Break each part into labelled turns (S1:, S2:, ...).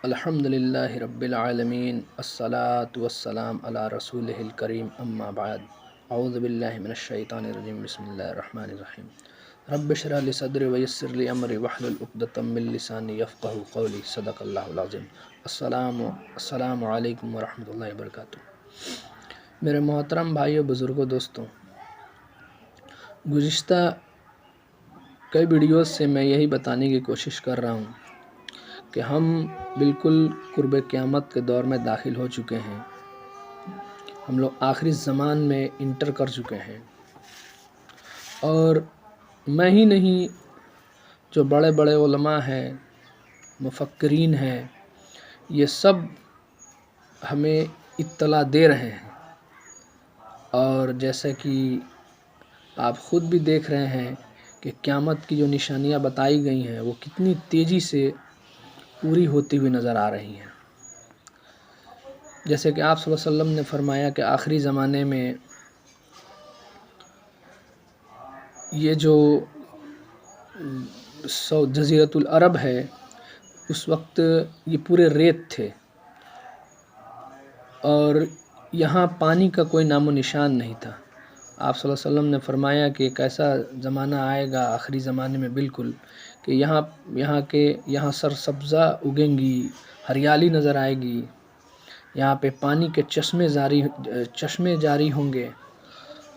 S1: अल्हम्दुलिल्लाहि रब्बिल आलमीन अस्सलातु वस्सलाम अला रसूलिहिल करीम अम्मा बाद अऊज़ु बिल्लाहि मिनश शैतानिर रजीम बिस्मिल्लाहिर रहमानिर रहीम रब्बि इश्रह ली सदरी व यस्सिर ली अमरी वहलुल उक़दतम मिन लिसानी यफ़क़हू क़ौली सदक़ल्लाहुल अज़ीम। अस्सलामु अलैकुम व रहमतुल्लाहि व बरकातुहू। मेरे मोहतरम भाइयों, बुज़ुर्गों, दोस्तों, गुज़िश्ता कई वीडियोज़ से मैं यही बताने की कोशिश कर रहा हूँ कि हम बिल्कुल कुर्ब क़यामत के दौर में दाखिल हो चुके हैं। हम लोग आखिरी ज़मान में इंटर कर चुके हैं और मैं ही नहीं, जो बड़े बड़े उलमा हैं, मुफक्किरीन हैं, ये सब हमें इत्तला दे रहे हैं। और जैसे कि आप ख़ुद भी देख रहे हैं कि क़यामत की जो निशानियाँ बताई गई हैं वो कितनी तेज़ी से पूरी होती हुई नज़र आ रही हैं। जैसे कि आप सल्लल्लाहु अलैहि वसल्लम ने फरमाया कि आखिरी ज़माने में ये जो जज़ीरतुल अरब है, उस वक्त ये पूरे रेत थे और यहाँ पानी का कोई नामो निशान नहीं था। आप सल्लल्लाहु अलैहि वसल्लम ने फरमाया कि एक ऐसा ज़माना आएगा आखिरी ज़माने में बिल्कुल कि यहाँ सरसब्ज़ा उगेंगी, हरियाली नज़र आएगी, यहाँ पे पानी के चश्मे जारी होंगे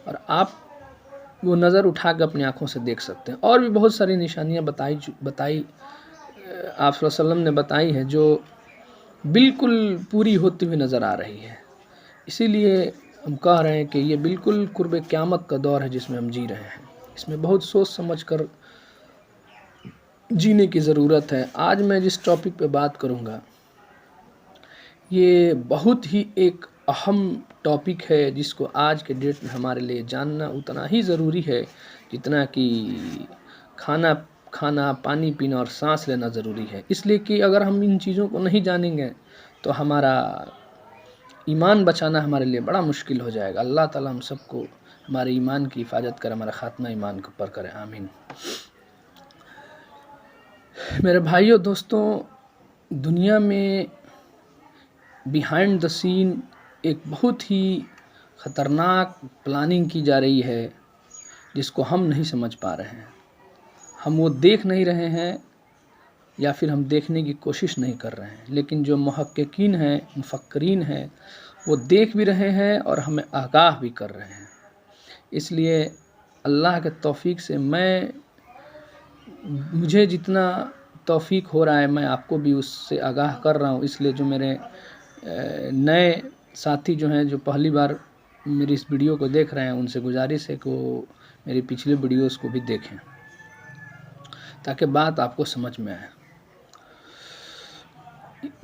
S1: और आप वो नज़र उठा के अपनी आँखों से देख सकते हैं। और भी बहुत सारी निशानियाँ बताई आप सल्लल्लाहु अलैहि वसल्लम ने बताई हैं जो बिल्कुल पूरी होती हुई नज़र आ रही है। इसीलिए हम कह रहे हैं कि ये बिल्कुल कुर्ब क़यामत का दौर है जिसमें हम जी रहे हैं। इसमें बहुत सोच समझ कर जीने की ज़रूरत है। आज मैं जिस टॉपिक पे बात करूँगा ये बहुत ही एक अहम टॉपिक है जिसको आज के डेट में हमारे लिए जानना उतना ही ज़रूरी है जितना कि खाना, पानी पीना और सांस लेना ज़रूरी है। इसलिए कि अगर हम इन चीज़ों को नहीं जानेंगे तो हमारा ईमान बचाना हमारे लिए बड़ा मुश्किल हो जाएगा। अल्लाह ताला हम सबको हमारे ईमान की हिफाजत करे, हमारा ख़ात्मा ईमान के ऊपर करे, आमीन। मेरे भाइयों, दोस्तों, दुनिया में बिहाइंड द सीन एक बहुत ही ख़तरनाक प्लानिंग की जा रही है जिसको हम नहीं समझ पा रहे हैं। हम वो देख नहीं रहे हैं या फिर हम देखने की कोशिश नहीं कर रहे हैं, लेकिन जो मुहक्किकीन हैं, मुफक्किरीन हैं, वो देख भी रहे हैं और हमें आगाह भी कर रहे हैं। इसलिए अल्लाह के तौफ़ीक़ से मुझे जितना तौफ़ीक़ हो रहा है मैं आपको भी उससे आगाह कर रहा हूँ। इसलिए जो मेरे नए साथी जो हैं, जो पहली बार मेरी इस वीडियो को देख रहे हैं, उनसे गुजारिश है कि वो मेरी पिछले वीडियोस को भी देखें ताकि बात आपको समझ में आए।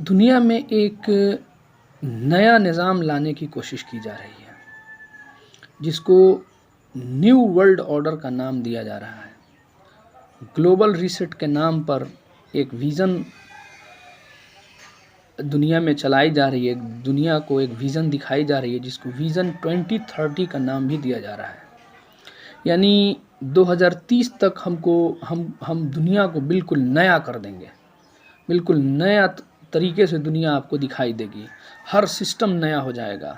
S1: दुनिया में एक नया निज़ाम लाने की कोशिश की जा रही है जिसको न्यू वर्ल्ड ऑर्डर का नाम दिया जा रहा है। ग्लोबल रीसेट के नाम पर एक विज़न दुनिया में चलाई जा रही है, दुनिया को एक विज़न दिखाई जा रही है जिसको विज़न 2030 का नाम भी दिया जा रहा है। यानी 2030 तक हम दुनिया को बिल्कुल नया कर देंगे, बिल्कुल नया तरीके से दुनिया आपको दिखाई देगी, हर सिस्टम नया हो जाएगा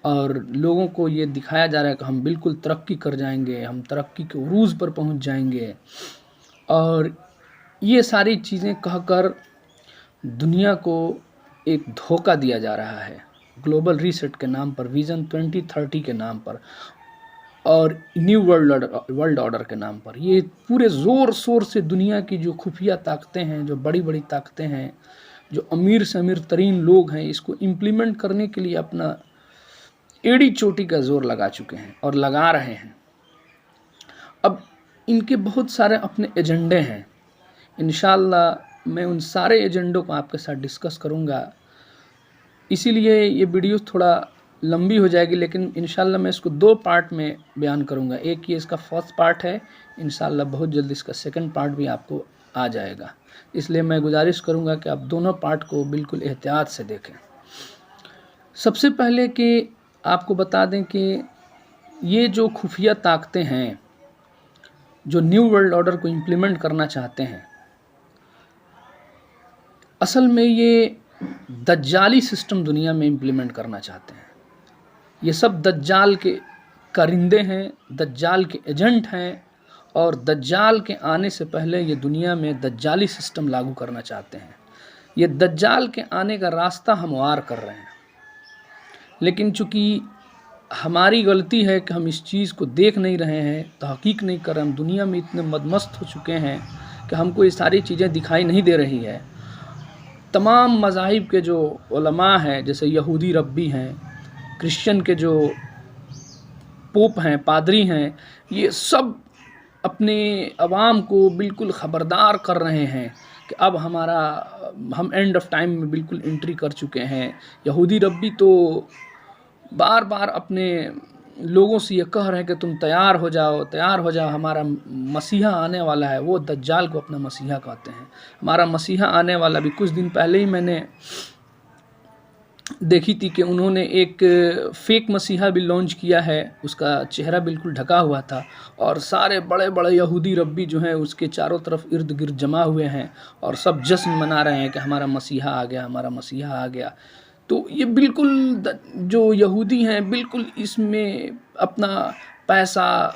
S1: और लोगों को ये दिखाया जा रहा है कि हम बिल्कुल तरक्की कर जाएंगे, हम तरक्की के उरूज़ पर पहुंच जाएंगे। और ये सारी चीज़ें कहकर दुनिया को एक धोखा दिया जा रहा है ग्लोबल रीसेट के नाम पर, विज़न 2030 के नाम पर और न्यू वर्ल्ड ऑर्डर के नाम पर। ये पूरे ज़ोर शोर से दुनिया की जो खुफिया ताकतें हैं, जो बड़ी बड़ी ताकतें हैं, जो अमीर से अमीर तरीन लोग हैं, इसको इम्प्लीमेंट करने के लिए अपना एड़ी चोटी का ज़ोर लगा चुके हैं और लगा रहे हैं। अब इनके बहुत सारे अपने एजेंडे हैं। इंशाअल्लाह मैं उन सारे एजेंडों को आपके साथ डिस्कस करूंगा। इसीलिए ये वीडियो थोड़ा लंबी हो जाएगी, लेकिन इंशाअल्लाह मैं इसको 2 पार्ट में बयान करूंगा। एक ये इसका फर्स्ट पार्ट है, इंशाअल्लाह बहुत जल्द इसका सेकंड पार्ट भी आपको आ जाएगा। इसलिए मैं गुजारिश करूंगा कि आप दोनों पार्ट को बिल्कुल एहतियात से देखें। सबसे पहले कि आपको बता दें कि ये जो खुफिया ताकतें हैं जो न्यू वर्ल्ड ऑर्डर को इम्प्लीमेंट करना चाहते हैं, असल में ये दज्जाली सिस्टम दुनिया में इम्प्लीमेंट करना चाहते हैं। ये सब दज्जाल के कारिंदे हैं, दज्जाल के एजेंट हैं, और दज्जाल के आने से पहले ये दुनिया में दज्जाली सिस्टम लागू करना चाहते हैं। ये दज्जाल के आने का रास्ता हमवार कर रहे हैं, लेकिन चूँकि हमारी गलती है कि हम इस चीज़ को देख नहीं रहे हैं, तहकीक नहीं कर रहे। हम दुनिया में इतने मदमस्त हो चुके हैं कि हमको ये सारी चीज़ें दिखाई नहीं दे रही है। तमाम मज़ाहिब के जो उलमा हैं, जैसे यहूदी रब्बी हैं, क्रिश्चियन के जो पोप हैं, पादरी हैं, ये सब अपने अवाम को बिल्कुल ख़बरदार कर रहे हैं कि अब हम एंड ऑफ टाइम में बिल्कुल एंट्री कर चुके हैं। यहूदी रब्बी तो बार बार अपने लोगों से ये कह रहे हैं कि तुम तैयार हो जाओ, हमारा मसीहा आने वाला है। वो दज्जाल को अपना मसीहा कहते हैं। हमारा मसीहा आने वाला, भी कुछ दिन पहले ही मैंने देखी थी कि उन्होंने एक फेक मसीहा भी लॉन्च किया है। उसका चेहरा बिल्कुल ढका हुआ था और सारे बड़े बड़े यहूदी रब्बी जो हैं उसके चारों तरफ इर्द गिर्द जमा हुए हैं और सब जश्न मना रहे हैं कि हमारा मसीहा आ गया, हमारा मसीहा आ गया। तो ये बिल्कुल जो यहूदी हैं बिल्कुल इसमें अपना पैसा,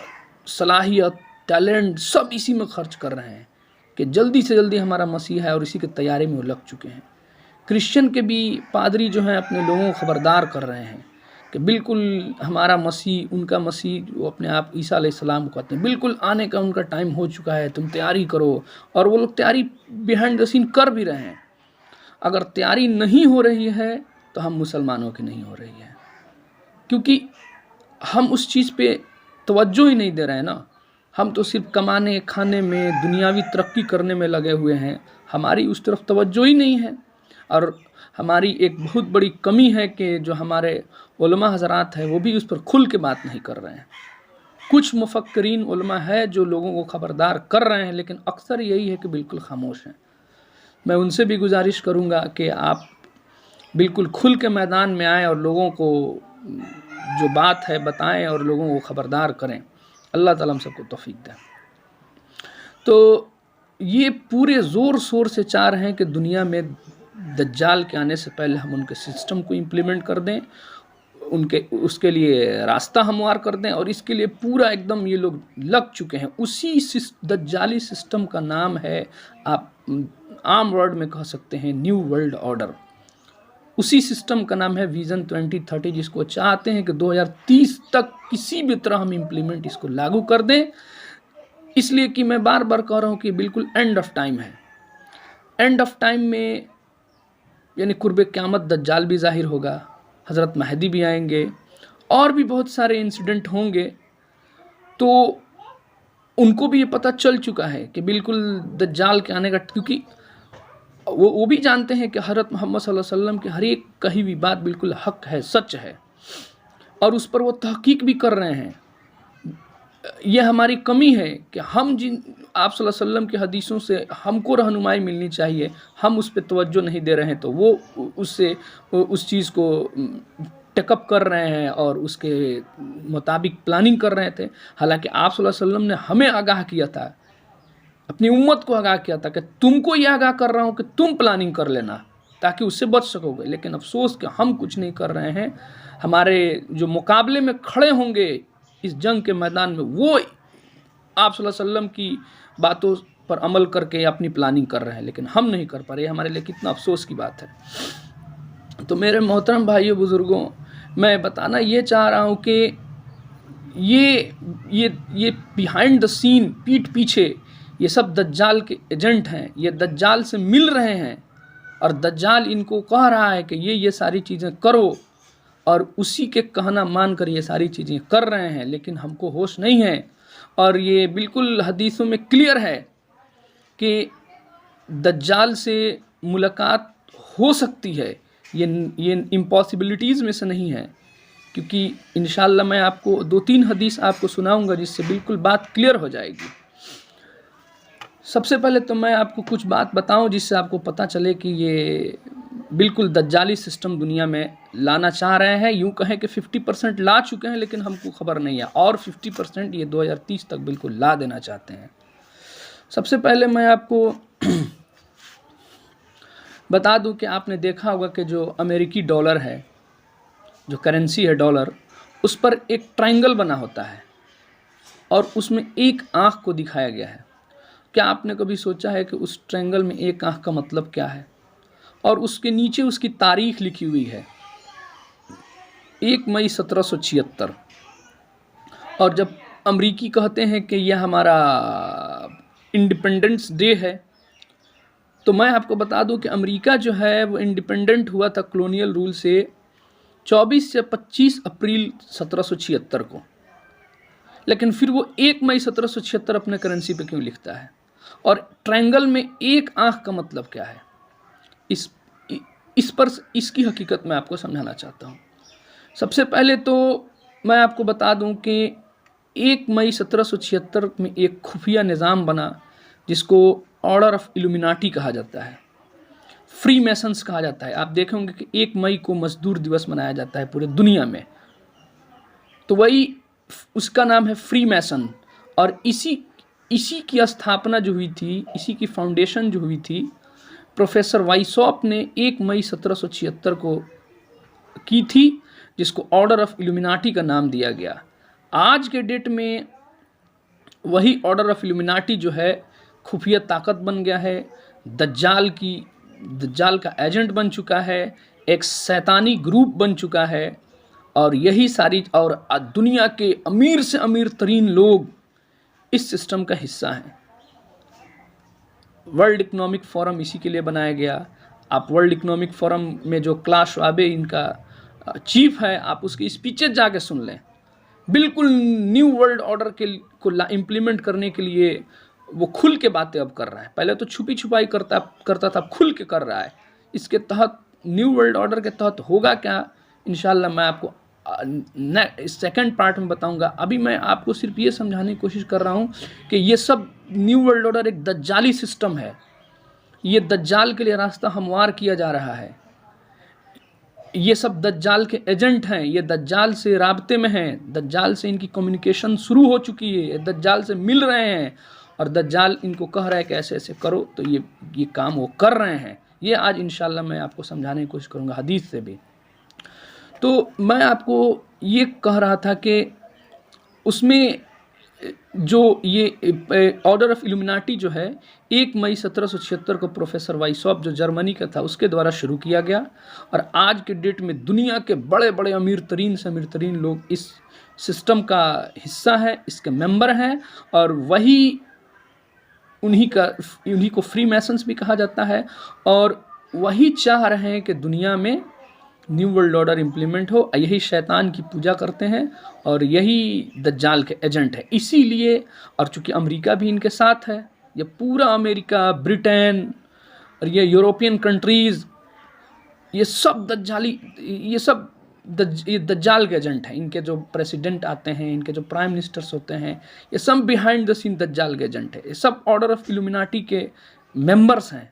S1: सलाहियत, टैलेंट सब इसी में खर्च कर रहे हैं कि जल्दी से जल्दी हमारा मसीहा है, और इसी की तैयारी में वो लग चुके हैं। क्रिश्चियन के भी पादरी जो हैं अपने लोगों को खबरदार कर रहे हैं कि बिल्कुल हमारा मसीह, उनका मसीह जो अपने आप ईसा अलैहिस्सलाम को कहते हैं, बिल्कुल आने का उनका टाइम हो चुका है, तुम तैयारी करो। और वो लोग तैयारी बिहाइंड द सीन कर भी रहे हैं। अगर तैयारी नहीं हो रही है तो हम मुसलमानों की नहीं हो रही है, क्योंकि हम उस चीज़ पे तवज्जो ही नहीं दे रहे हैं ना। हम तो सिर्फ कमाने, खाने में, दुनियावी तरक्की करने में लगे हुए हैं। हमारी उस तरफ तवज्जो ही नहीं है। और हमारी एक बहुत बड़ी कमी है कि जो हमारे उलमा हज़रात हैं वो भी उस पर खुल के बात नहीं कर रहे हैं। कुछ मुफक्किरीन उलमा है जो लोगों को ख़बरदार कर रहे हैं, लेकिन अक्सर यही है कि बिल्कुल खामोश हैं। मैं उनसे भी गुजारिश करूँगा कि आप बिल्कुल खुल के मैदान में आएँ और लोगों को जो बात है बताएं और लोगों को ख़बरदार करें। अल्लाह ताला हम सबको तौफीक दें। तो ये पूरे ज़ोर शोर से चाह रहे हैं कि दुनिया में दज्जाल के आने से पहले हम उनके सिस्टम को इम्प्लीमेंट कर दें, उसके लिए रास्ता हमवार कर दें, और इसके लिए पूरा एकदम ये लोग लग चुके हैं। उसी दज्जाली सिस्टम का नाम है, आप आम वर्ड में कह सकते हैं, न्यू वर्ल्ड ऑर्डर। उसी सिस्टम का नाम है विज़न 2030, जिसको चाहते हैं कि 2030 तक किसी भी तरह हम इम्प्लीमेंट इसको लागू कर दें। इसलिए कि मैं बार बार कह रहा हूँ कि बिल्कुल एंड ऑफ टाइम है। एंड ऑफ टाइम में यानी कुर्बे क़यामत दज्जाल भी ज़ाहिर होगा, हज़रत महदी भी आएंगे, और भी बहुत सारे इंसिडेंट होंगे। तो उनको भी ये पता चल चुका है कि बिल्कुल दज्जाल के आने का, क्योंकि वो भी जानते हैं कि हज़रत मोहम्मद सल्लल्लाहु अलैहि वसल्लम की हर एक कही हुई बात बिल्कुल हक़ है, सच है, और उस पर वो तहकीक भी कर रहे हैं। ये हमारी कमी है कि हम जिन आप सल्लल्लाहु अलैहि वसल्लम की हदीसों से हमको रहनुमाई मिलनी चाहिए, हम उस पर तवज्जो नहीं दे रहे हैं, तो वो उससे उस चीज़ को टेकअप कर रहे हैं और उसके मुताबिक प्लानिंग कर रहे थे। हालांकि आप सल्लल्लाहु अलैहि वसल्लम ने हमें आगाह किया था, अपनी उम्मत को आगाह किया था कि तुमको ये आगाह कर रहा हूँ कि तुम प्लानिंग कर लेना ताकि उससे बच सकोगे। लेकिन अफसोस कि हम कुछ नहीं कर रहे हैं। हमारे जो मुकाबले में खड़े होंगे इस जंग के मैदान में, वो आप सल्लल्लाहु अलैहि वसल्लम की बातों पर अमल करके अपनी प्लानिंग कर रहे हैं, लेकिन हम नहीं कर पा रहे। हमारे लिए कितना अफसोस की बात है। तो मेरे मोहतरम भाइयों बुज़ुर्गों, मैं बताना ये चाह रहा हूँ कि ये बिहाइंड द सीन, पीठ पीछे ये सब दज्जाल के एजेंट हैं। ये दज्जाल से मिल रहे हैं और दज्जाल इनको कह रहा है कि ये सारी चीज़ें करो, और उसी के कहना मानकर ये सारी चीज़ें कर रहे हैं। लेकिन हमको होश नहीं है, और ये बिल्कुल हदीसों में क्लियर है कि दज्जाल से मुलाकात हो सकती है। ये इम्पॉसिबिलिटीज़ में से नहीं है, क्योंकि इंशाअल्लाह मैं आपको 2-3 हदीस आपको सुनाऊंगा जिससे बिल्कुल बात क्लियर हो जाएगी। सबसे पहले तो मैं आपको कुछ बात बताऊं जिससे आपको पता चले कि ये बिल्कुल दज्जाली सिस्टम दुनिया में लाना चाह रहे हैं। यूँ कहें कि 50% ला चुके हैं, लेकिन हमको खबर नहीं है, और 50% ये 2030 तक बिल्कुल ला देना चाहते हैं। सबसे पहले मैं आपको बता दूं कि आपने देखा होगा कि जो अमेरिकी डॉलर है, जो करेंसी है डॉलर, उस पर एक ट्रायंगल बना होता है और उसमें एक आँख को दिखाया गया है। क्या आपने कभी सोचा है कि उस ट्रायंगल में एक आँख का मतलब क्या है? और उसके नीचे उसकी तारीख लिखी हुई है 1 मई 1776। और जब अमरीकी कहते हैं कि यह हमारा इंडिपेंडेंस डे है, तो मैं आपको बता दूं कि अमेरिका जो है वो इंडिपेंडेंट हुआ था कॉलोनियल रूल से 24 से 25 अप्रैल 1776 को। लेकिन फिर वो 1 मई 1776 अपने करेंसी पे क्यों लिखता है? और ट्रायंगल में एक आँख का मतलब क्या है? इस पर इसकी हकीकत मैं आपको समझाना चाहता हूँ। सबसे पहले तो मैं आपको बता दूं कि 1 मई 1776 में एक खुफिया निज़ाम बना जिसको ऑर्डर ऑफ इल्यूमिनाटी कहा जाता है, फ्री मैसन्स कहा जाता है। आप देखेंगे कि 1 मई को मजदूर दिवस मनाया जाता है पूरे दुनिया में, तो वही उसका नाम है फ्री मैसन। और इसी की स्थापना जो हुई थी, इसी की फाउंडेशन जो हुई थी, प्रोफेसर वाइसॉप ने 1 मई 1776 को की थी, जिसको ऑर्डर ऑफ इल्यूमिनाटी का नाम दिया गया। आज के डेट में वही ऑर्डर ऑफ इल्यूमिनाटी जो है खुफिया ताकत बन गया है, दज्जाल का एजेंट बन चुका है, एक शैतानी ग्रुप बन चुका है। और यही सारी और दुनिया के अमीर से अमीर तरीन लोग इस सिस्टम का हिस्सा हैं। वर्ल्ड इकोनॉमिक फोरम इसी के लिए बनाया गया। आप वर्ल्ड इकोनॉमिक फोरम में जो क्लास श्वाब इनका चीफ है, आप उसकी स्पीचेज जाके सुन लें। बिल्कुल न्यू वर्ल्ड ऑर्डर को इम्प्लीमेंट करने के लिए वो खुल के बातें अब कर रहा है। पहले तो छुपी छुपाई करता था, खुल के कर रहा है। इसके तहत न्यू वर्ल्ड ऑर्डर के तहत होगा क्या, इंशाल्लाह मैं आपको सेकंड पार्ट में बताऊंगा। अभी मैं आपको सिर्फ ये समझाने की कोशिश कर रहा हूँ कि ये सब न्यू वर्ल्ड ऑर्डर एक दज्जाली सिस्टम है। ये दज्जाल के लिए रास्ता हमवार किया जा रहा है। ये सब दज्जाल के एजेंट हैं, ये दज्जाल से राब्ते में हैं, दज्जाल से इनकी कम्युनिकेशन शुरू हो चुकी है, दज्जाल से मिल रहे हैं और दज्जाल इनको कह रहा है कि ऐसे ऐसे करो, तो ये काम वो कर रहे हैं। ये आज इंशाल्लाह मैं आपको समझाने की कोशिश करूँगा हदीस से भी। तो मैं आपको ये कह रहा था कि उसमें जो ये ऑर्डर ऑफ इल्यूमिनाटी जो है 1 मई 1776 को प्रोफेसर वाइसॉप जो जर्मनी का था उसके द्वारा शुरू किया गया। और आज के डेट में दुनिया के बड़े बड़े अमीर तरीन से अमीर तरीन लोग इस सिस्टम का हिस्सा है, इसके मेंबर हैं। और वही उन्हीं को फ्री मैसन्स भी कहा जाता है। और वही चाह रहे हैं कि दुनिया में न्यू वर्ल्ड ऑर्डर इम्प्लीमेंट हो। यही शैतान की पूजा करते हैं और यही दज्जाल के एजेंट है। इसीलिए, और चूंकि अमेरिका भी इनके साथ है, ये पूरा अमेरिका, ब्रिटेन और ये यूरोपियन कंट्रीज़, ये सब दज्जाल के एजेंट हैं। इनके जो प्रेसिडेंट आते हैं, इनके जो प्राइम मिनिस्टर्स होते हैं, ये सब बिहाइंड द सीन दज्जाल के एजेंट है। ये सब ऑर्डर ऑफ इल्यूमिनाटी के मेंबर्स हैं।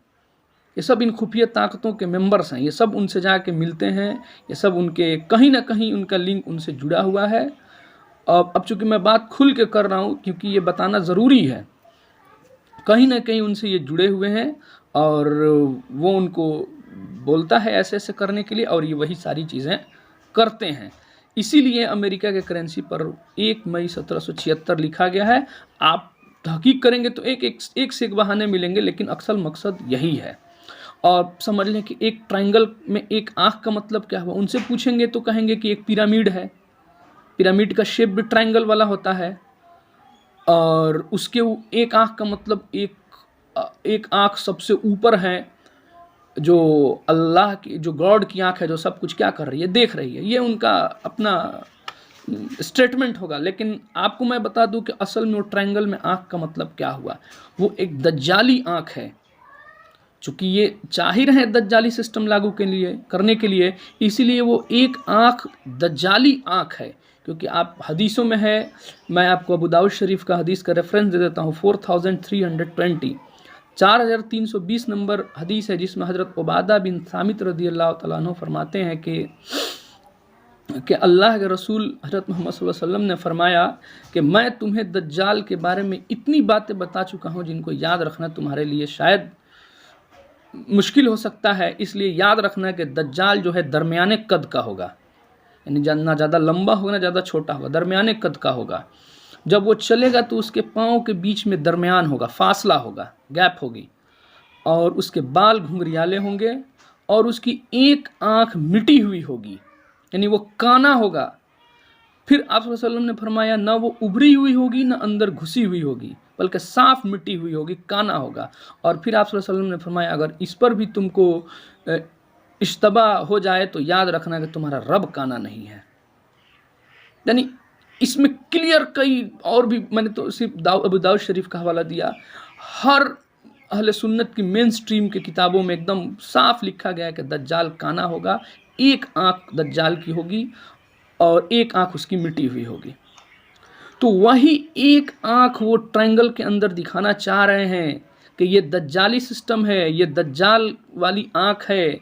S1: ये सब इन खुफिया ताकतों के मेंबर्स हैं। ये सब उनसे जाके मिलते हैं। ये सब उनके कहीं ना कहीं उनका लिंक उनसे जुड़ा हुआ है। अब चूंकि मैं बात खुल के कर रहा हूँ, क्योंकि ये बताना ज़रूरी है, कहीं ना कहीं उनसे ये जुड़े हुए हैं और वो उनको बोलता है ऐसे ऐसे करने के लिए, और ये वही सारी चीज़ें करते हैं। इसीलिए अमेरिका के करेंसी पर 1 मई 1776 लिखा गया है। आप तहकीक करेंगे तो एक से एक बहाने मिलेंगे, लेकिन अक्सर मकसद यही है। और समझ लें कि एक ट्रायंगल में एक आँख का मतलब क्या हुआ। उनसे पूछेंगे तो कहेंगे कि एक पिरामिड है, पिरामिड का शेप भी ट्रायंगल वाला होता है। और उसके एक आँख का मतलब एक आँख सबसे ऊपर है, जो अल्लाह की, जो गॉड की आँख है, जो सब कुछ क्या कर रही है, देख रही है। ये उनका अपना स्टेटमेंट होगा। लेकिन आपको मैं बता दूं कि असल में वो ट्रायंगल में आँख का मतलब क्या हुआ। वो एक दज्जाली आँख है। चूँकि ये चाह ही रहे दज्जाली सिस्टम लागू करने के लिए, इसीलिए वो एक आँख दज्जाली आँख है। क्योंकि आप हदीसों में है, मैं आपको अबू दाऊद शरीफ का हदीस का रेफरेंस दे देता हूँ, 4320 4320 नंबर हदीस है, जिसमें हज़रत उबादा बिन सामित रज़ी अल्लाह तआला अन्हु फरमाते हैं कि अल्लाह के रसूल हज़रत मोहम्मद सल्लल्लाहु अलैहि वसल्लम ने फरमाया कि मैं तुम्हें दज्जाल के बारे में इतनी बातें बता चुका हूँ जिनको याद रखना तुम्हारे लिए शायद मुश्किल हो सकता है, इसलिए याद रखना कि दज्जाल जो है दरमियाने कद का होगा, यानी ना ज़्यादा लंबा होगा ना ज़्यादा छोटा होगा, दरमियाने कद का होगा। जब वो चलेगा तो उसके पाँव के बीच में दरमियान होगा, फासला होगा, गैप होगी, और उसके बाल घुंघरियाले होंगे और उसकी एक आँख मिटी हुई होगी, यानी वो काना होगा। फिर आप सल्लल्लाहु अलैहि वसल्लम ने फरमाया ना वो उभरी हुई होगी ना अंदर घुसी हुई होगी, बल्कि साफ मिट्टी हुई होगी, काना होगा। और फिर आप सल्लल्लाहु अलैहि वसल्लम ने फरमाया अगर इस पर भी तुमको इश्तबा हो जाए तो याद रखना कि तुम्हारा रब काना नहीं है। यानी इसमें क्लियर कई और भी, मैंने तो सिर्फ अबू दाऊद शरीफ का हवाला दिया, हर अहले सुन्नत की मेन स्ट्रीम की किताबों में एकदम साफ लिखा गया है कि दज्जाल काना होगा, एक आँख दज्जाल की होगी और एक आँख उसकी मिटी हुई होगी। तो वही एक आँख वो ट्रायंगल के अंदर दिखाना चाह रहे हैं कि ये दज्जाली सिस्टम है, ये दज्जाल वाली आँख है।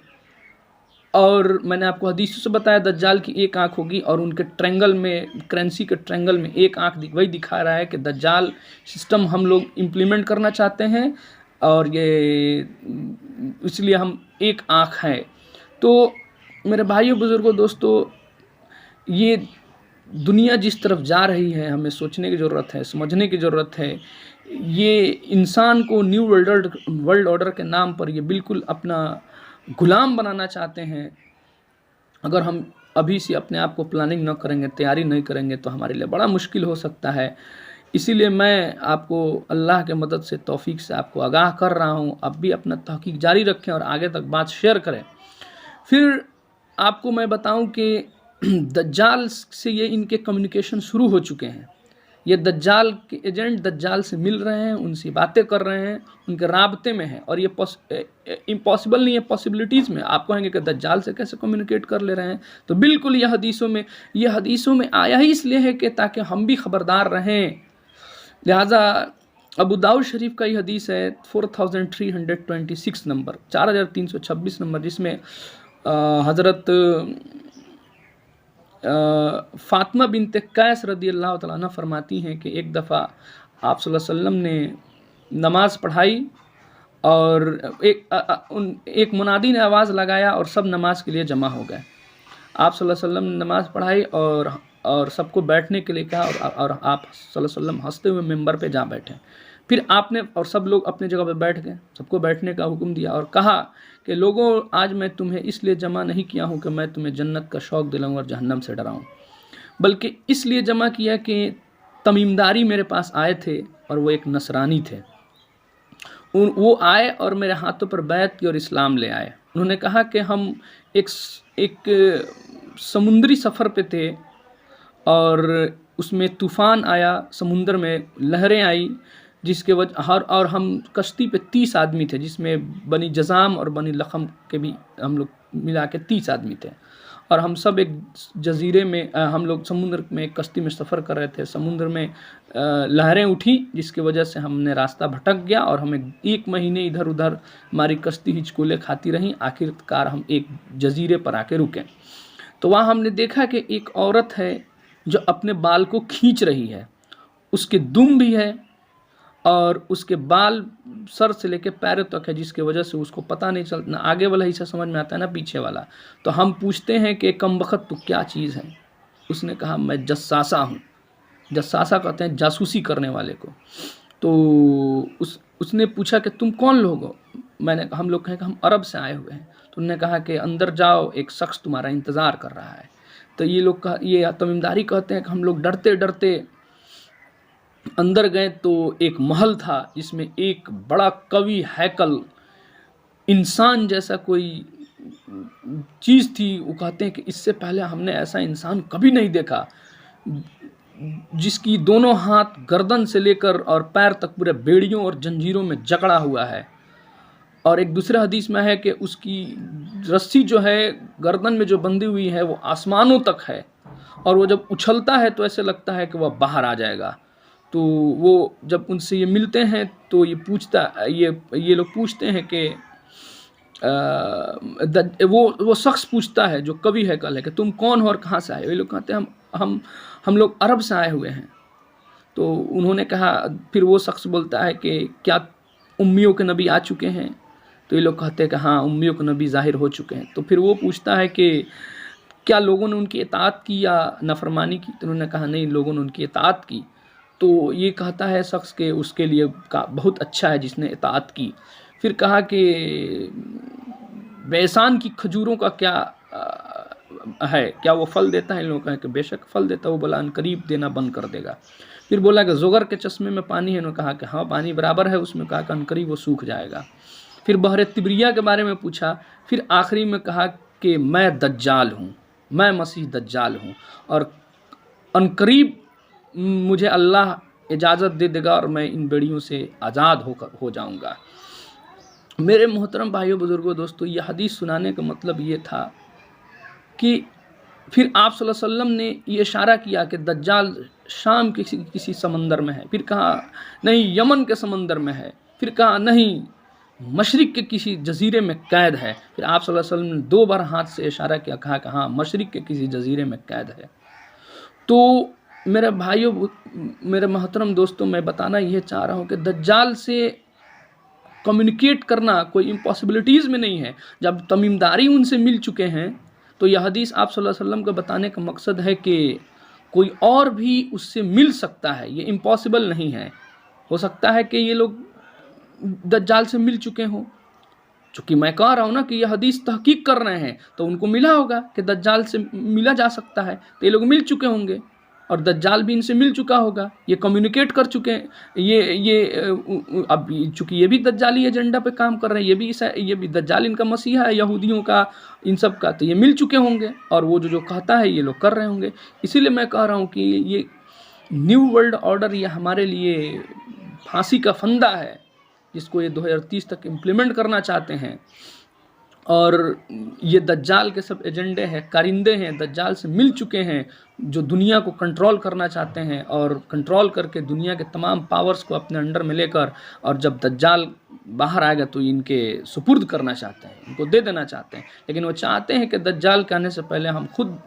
S1: और मैंने आपको हदीसों से बताया दज्जाल की एक आँख होगी और उनके ट्रायंगल में, करेंसी के ट्रायंगल में एक आँख वही दिखा रहा है कि दज्जाल सिस्टम हम लोग इम्प्लीमेंट करना चाहते हैं और ये इसलिए हम एक आँख है। तो मेरे भाइयों बुजुर्गों दोस्तों, ये दुनिया जिस तरफ जा रही है हमें सोचने की ज़रूरत है, समझने की ज़रूरत है। ये इंसान को न्यू वर्ल्ड ऑर्डर के नाम पर ये बिल्कुल अपना गुलाम बनाना चाहते हैं। अगर हम अभी से अपने आप को प्लानिंग न करेंगे, तैयारी नहीं करेंगे तो हमारे लिए बड़ा मुश्किल हो सकता है। इसीलिए मैं आपको अल्लाह के मदद से, तौफीक से आपको आगाह कर रहा हूँ। आप भी अपना तहकीक जारी रखें और आगे तक बात शेयर करें। फिर आपको मैं बताऊं कि दज्जाल से ये इनके कम्युनिकेशन शुरू हो चुके हैं। ये दज्जाल के एजेंट दज्जाल से मिल रहे हैं, उनसे बातें कर रहे हैं, उनके राबते में हैं। और ये इम्पॉसिबल नहीं है, पॉसिबिलिटीज़ में। आप कहेंगे कि दज्जाल से कैसे कम्युनिकेट कर ले रहे हैं, तो बिल्कुल ये हदीसों में आया ही इसलिए है कि ताकि हम भी खबरदार रहें। लिहाजा अबू दाऊद शरीफ का ये हदीस है 4326 नंबर, 4326 नंबर, जिसमें हज़रत फ़ातिमा बिनते कैस रदी अल्लाह तआला अन्हा फरमाती हैं कि एक दफ़ा आप सल्लल्लाहु अलैहि वसल्लम ने नमाज़ पढ़ाई और एक मुनादी ने आवाज़ लगाया और सब नमाज के लिए जमा हो गए। आप सल्लल्लाहु अलैहि वसल्लम ने नमाज़ पढ़ाई और सबको बैठने के लिए कहा और आप सल्लल्लाहु अलैहि वसल्लम हंसते हुए मिंबर पे जा बैठे। फिर आपने और सब लोग अपनी जगह पे बैठ गए, सबको बैठने का हुक्म दिया और कहा कि लोगों, आज मैं तुम्हें इसलिए जमा नहीं किया हूँ कि मैं तुम्हें जन्नत का शौक़ दिलाऊँ और जहन्नम से डराऊँ, बल्कि इसलिए जमा किया कि तमीमदारी मेरे पास आए थे और वो एक नसरानी थे। वो आए और मेरे हाथों पर बैत की और इस्लाम ले आए। उन्होंने कहा कि हम एक समुद्री सफ़र पे थे और उसमें तूफ़ान आया, समुंदर में लहरें आई, जिसके वजह और हम कश्ती पे 30 आदमी थे, जिसमें बनी जज़ाम और बनी लखम के भी हम लोग मिला के 30 आदमी थे। और हम सब एक जजीरे में, हम लोग समुद्र में कश्ती में सफ़र कर रहे थे। समुद्र में लहरें उठी, जिसकी वजह से हमने रास्ता भटक गया और हमें 1 महीने इधर उधर हमारी कश्ती हिचकोले खाती रहीं। आखिरकार हम एक जजीरे पर आके रुके। तो वहाँ हमने देखा कि एक औरत है जो अपने बाल को खींच रही है, उसके दुम भी है और उसके बाल सर से लेकर पैरों तक है, जिसके वजह से उसको पता नहीं चलता, ना आगे वाला हिस्सा समझ में आता है ना पीछे वाला। तो हम पूछते हैं कि कमबख्त तो क्या चीज़ है। उसने कहा मैं जस्सासा हूँ। जस्सासा कहते हैं जासूसी करने वाले को। तो उसने पूछा कि तुम कौन लोग हो। हम लोग कहें कि हम अरब से आए हुए हैं। तो उन्होंने कहा कि अंदर जाओ, एक शख्स तुम्हारा इंतज़ार कर रहा है। तो ये तमीमदारी कहते हैं कि हम लोग डरते डरते अंदर गए तो एक महल था, जिसमें एक बड़ा कवि हैकल, इंसान जैसा कोई चीज़ थी। वो कहते हैं कि इससे पहले हमने ऐसा इंसान कभी नहीं देखा, जिसकी दोनों हाथ गर्दन से लेकर और पैर तक पूरे बेड़ियों और जंजीरों में जकड़ा हुआ है। और एक दूसरे हदीस में है कि उसकी रस्सी जो है गर्दन में जो बंधी हुई है वो आसमानों तक है, और वो जब उछलता है तो ऐसे लगता है कि वह बाहर आ जाएगा। तो वो जब उनसे ये मिलते हैं तो ये लोग पूछते हैं कि वो शख्स पूछता है जो कवि है कल है कि तुम कौन हो और कहाँ से आए हो। ये लोग कहते हैं हम लोग अरब से आए हुए हैं। तो उन्होंने कहा, फिर वो शख्स बोलता है कि क्या उम्मियों के नबी आ चुके हैं। तो ये लोग कहते हैं कि हाँ उम्मियों के नबी ज़ाहिर हो चुके हैं। तो फिर वो पूछता है कि क्या लोगों ने उनकी इताअत की या नफरमानी की? तो उन्होंने कहा नहीं, लोगों ने उनकी इताअत की। तो ये कहता है शख्स के उसके लिए का बहुत अच्छा है जिसने इताअत की। फिर कहा कि बेसान की खजूरों का क्या है, क्या वो फल देता है? इन लोगों का है कि बेशक फल देता है। वो बोला अनकरीब देना बंद कर देगा। फिर बोला कि ज़ुगर के चश्मे में पानी है? उन्होंने कहा कि हाँ पानी बराबर है उसमें। कहा कि अनकरीब वो सूख जाएगा। फिर बहर तिब्रिया के बारे में पूछा। फिर आखिरी में कहा कि मैं दज्जाल हूँ, मैं मसीह दज्जाल हूँ और अनकरीब मुझे अल्लाह इजाज़त दे देगा और मैं इन बेड़ियों से आज़ाद हो जाऊँगा। मेरे मोहतरम भाइयों बुज़ुर्गों दोस्तों, ये हदीस सुनाने का मतलब ये था कि फिर आप सल्लल्लाहु अलैहि वसल्लम ने ये इशारा किया कि दज्जाल शाम के किसी समंदर में है। फिर कहा नहीं यमन के समंदर में है। फिर कहा नहीं मशरिक़ के किसी जजीरे में कैद है। फिर आप सल्लल्लाहु अलैहि वसल्लम ने 2 बार हाथ से इशारा किया, कहा कि हाँ मशरिक़ के किसी जजीरे में कैद है। तो मेरे भाइयों मेरे मोहतरम दोस्तों, मैं बताना ये चाह रहा हूँ कि दज्जाल से कम्युनिकेट करना कोई इम्पॉसिबिलिटीज़ में नहीं है। जब तमीमदारी उनसे मिल चुके हैं तो यह हदीस आप सल्लल्लाहु अलैहि वसल्लम का बताने का मकसद है कि कोई और भी उससे मिल सकता है, ये इम्पॉसिबल नहीं है। हो सकता है कि ये लोग दज्जाल से मिल चुके हों। चूँकि मैं कह रहा हूँ ना कि यह हदीस तहकीक कर रहे हैं तो उनको मिला होगा कि दज्जाल से मिला जा सकता है, तो ये लोग मिल चुके होंगे और दज्जाल भी इनसे मिल चुका होगा। ये कम्युनिकेट कर चुके हैं। अब चूँकि ये भी दज्जाली एजेंडा पे काम कर रहे हैं, ये भी दज्जाल इनका मसीहा है यहूदियों का, इन सब का, तो ये मिल चुके होंगे और वो जो कहता है ये लोग कर रहे होंगे। इसीलिए मैं कह रहा हूँ कि ये न्यू वर्ल्ड ऑर्डर ये हमारे लिए फांसी का फंदा है जिसको ये 2030 तक इम्प्लीमेंट करना चाहते हैं। और ये दज्जाल के सब एजेंडे हैं, कारिंदे हैं, दज्जाल से मिल चुके हैं जो दुनिया को कंट्रोल करना चाहते हैं और कंट्रोल करके दुनिया के तमाम पावर्स को अपने अंडर में लेकर, और जब दज्जाल बाहर आएगा तो इनके सुपुर्द करना चाहते हैं, इनको दे देना चाहते हैं। लेकिन वो चाहते हैं कि दज्जाल के आने से पहले हम खुद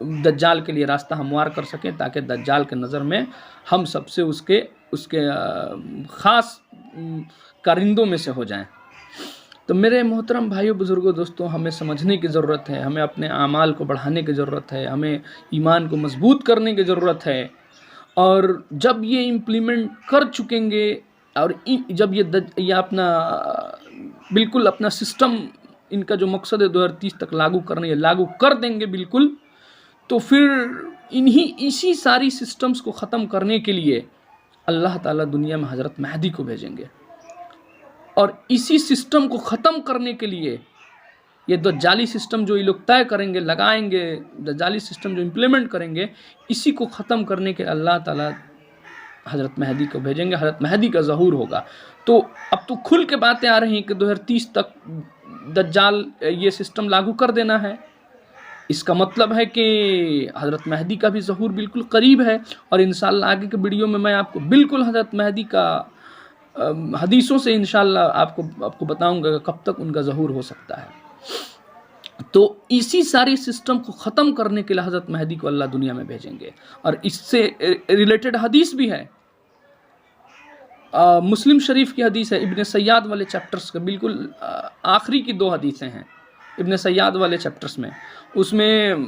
S1: दज्जाल के लिए रास्ता हमवार कर सकें ताकि दज्जाल के नज़र में हम सबसे उसके ख़ास कारिंदों में से हो जाएं। तो मेरे मोहतरम भाइयों बुज़ुर्गों दोस्तों, हमें समझने की ज़रूरत है, हमें अपने आमाल को बढ़ाने की ज़रूरत है, हमें ईमान को मजबूत करने की ज़रूरत है। और जब ये इम्प्लीमेंट कर चुकेंगे और जब ये अपना बिल्कुल अपना सिस्टम, इनका जो मकसद है 2030 तक लागू करने, लागू कर देंगे बिल्कुल, तो फिर इसी सारी सिस्टम्स को ख़त्म करने के लिए अल्लाह ताला दुनिया में हज़रत महदी को भेजेंगे। और इसी सिस्टम को ख़त्म करने के लिए ये दज्जाली सिस्टम जो ये लोग तय करेंगे, लगाएंगे, दज्जाली सिस्टम जो इम्प्लीमेंट करेंगे, इसी को ख़त्म करने के अल्लाह ताला हज़रत महदी को भेजेंगे। हज़रत महदी का ज़हूर होगा। तो अब तो खुल के बातें आ रही हैं कि 2030 तक दज्जाल ये सिस्टम लागू कर देना है। इसका मतलब है कि हज़रत महदी का भी ज़हूर बिल्कुल करीब है। और इंशाअल्लाह आगे के वीडियो में मैं आपको बिल्कुल हज़रत महदी का हदीसों से इंशाअल्लाह आपको बताऊंगा कि कब तक उनका ज़हूर हो सकता है। तो इसी सारी सिस्टम को ख़त्म करने के लिए हज़रत महदी को अल्लाह दुनिया में भेजेंगे। और इससे रिलेटेड हदीस भी है, मुस्लिम शरीफ की हदीस है, इब्न सय्याद वाले चैप्टर्स का बिल्कुल आखिरी की 2 हदीसें हैं इब्न सय्याद वाले चैप्टर्स में। उसमें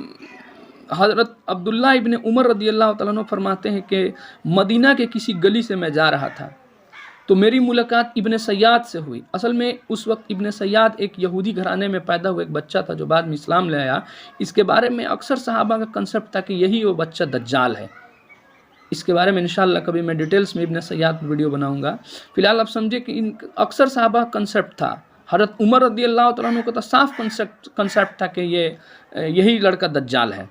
S1: हज़रत अब्दुल्ला इब्न उमर रदियल्लाहु तआला अन्हु फरमाते हैं कि मदीना के किसी गली से मैं जा रहा था तो मेरी मुलाकात इब्न सय्याद से हुई। असल में उस वक्त इब्न सय्याद एक यहूदी घराने में पैदा हुआ एक बच्चा था जो बाद में इस्लाम ले आया। इसके बारे में अक्सर सहाबा का कंसेप्ट था कि यही वो बच्चा दज्जाल है। इसके बारे में इंशाअल्लाह कभी मैं डिटेल्स में इब्न सय्याद पर वीडियो बनाऊंगा। फिलहाल आप समझे कि इन अक्सर सहाबा का कंसेप्ट था। हज़रत उमर रदियल्लाहु तआला अन्हु का तो साफ कंसेप्ट था कि यही लड़का दज्जाल है।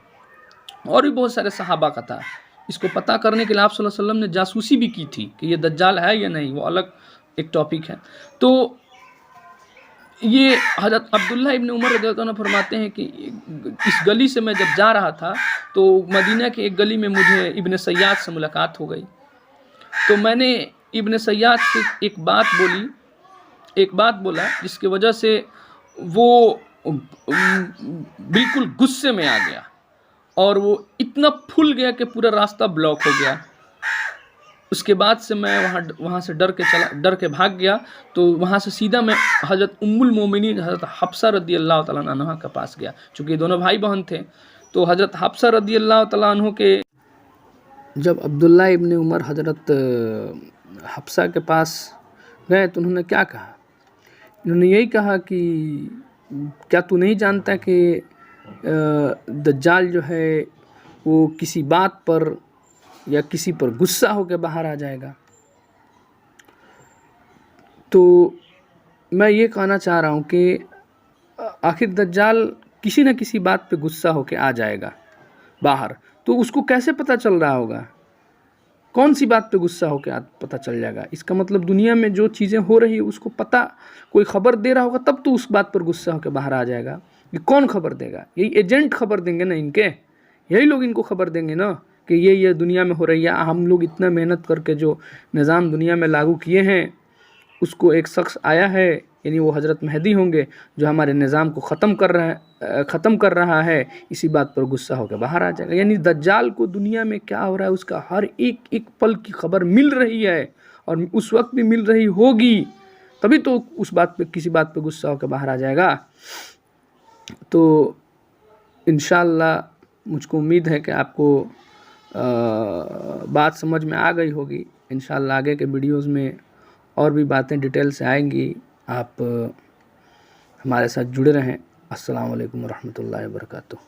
S1: और भी बहुत सारे सहाबा का था। इसको पता करने के लिए आप सल्लल्लाहु अलैहि वसल्लम ने जासूसी भी की थी कि ये दज्जाल है या नहीं, वो अलग एक टॉपिक है। तो ये हज़रत अब्दुल्ला इब्न उमर रज़ियल्लाहु अन्हु फरमाते हैं कि इस गली से मैं जब जा रहा था तो मदीना के एक गली में मुझे इब्न सय्याद से मुलाकात हो गई। तो मैंने इब्न सय्याद से एक बात बोला जिसकी वजह से वो बिल्कुल गुस्से में आ गया और वो इतना फूल गया कि पूरा रास्ता ब्लॉक हो गया। उसके बाद से मैं वहाँ से डर के भाग गया। तो वहाँ से सीधा मैं हज़रत उम्मुल मोमिनीन हज़रत हफ्सा रदी अल्लाह तआला अन्हा के पास गया, चूँकि दोनों भाई बहन थे। तो हज़रत हफ्सा रदी अल्लाह तआला अन्हु के जब अब्दुल्ला इब्न उमर हज़रत हफ्सा के पास गए तो उन्होंने क्या कहा? उन्होंने यही कहा कि क्या तू नहीं जानता कि दज्जाल जो है वो किसी बात पर या किसी पर गुस्सा होकर बाहर आ जाएगा। तो मैं ये कहना चाह रहा हूँ कि आखिर दज्जाल किसी न किसी बात पे गुस्सा होकर आ जाएगा बाहर, तो उसको कैसे पता चल रहा होगा? कौन सी बात पे गुस्सा होकर पता चल जाएगा? इसका मतलब दुनिया में जो चीज़ें हो रही है उसको पता, कोई खबर दे रहा होगा तब तो उस बात पर गुस्सा होकर बाहर आ जाएगा। ये कौन खबर देगा? यही एजेंट खबर देंगे ना इनके, यही लोग इनको खबर देंगे ना कि ये दुनिया में हो रही है। हम लोग इतना मेहनत करके जो निज़ाम दुनिया में लागू किए हैं उसको एक शख्स आया है, यानी वो हज़रत मेहदी होंगे जो हमारे निज़ाम को ख़त्म कर रहा है, इसी बात पर गुस्सा होकर बाहर आ जाएगा। यानी दज्जाल को दुनिया में क्या हो रहा है उसका हर एक एक पल की खबर मिल रही है और उस वक्त भी मिल रही होगी, तभी तो उस बात पे किसी बात पे गुस्सा होकर बाहर आ जाएगा। तो इंशाअल्लाह मुझको उम्मीद है कि आपको बात समझ में आ गई होगी। इंशाअल्लाह आगे के वीडियोज़ में और भी बातें डिटेल से आएंगी। आप हमारे साथ जुड़े रहें। अस्सलाम वालेकुम रहमतुल्लाहि व बरकातुहू।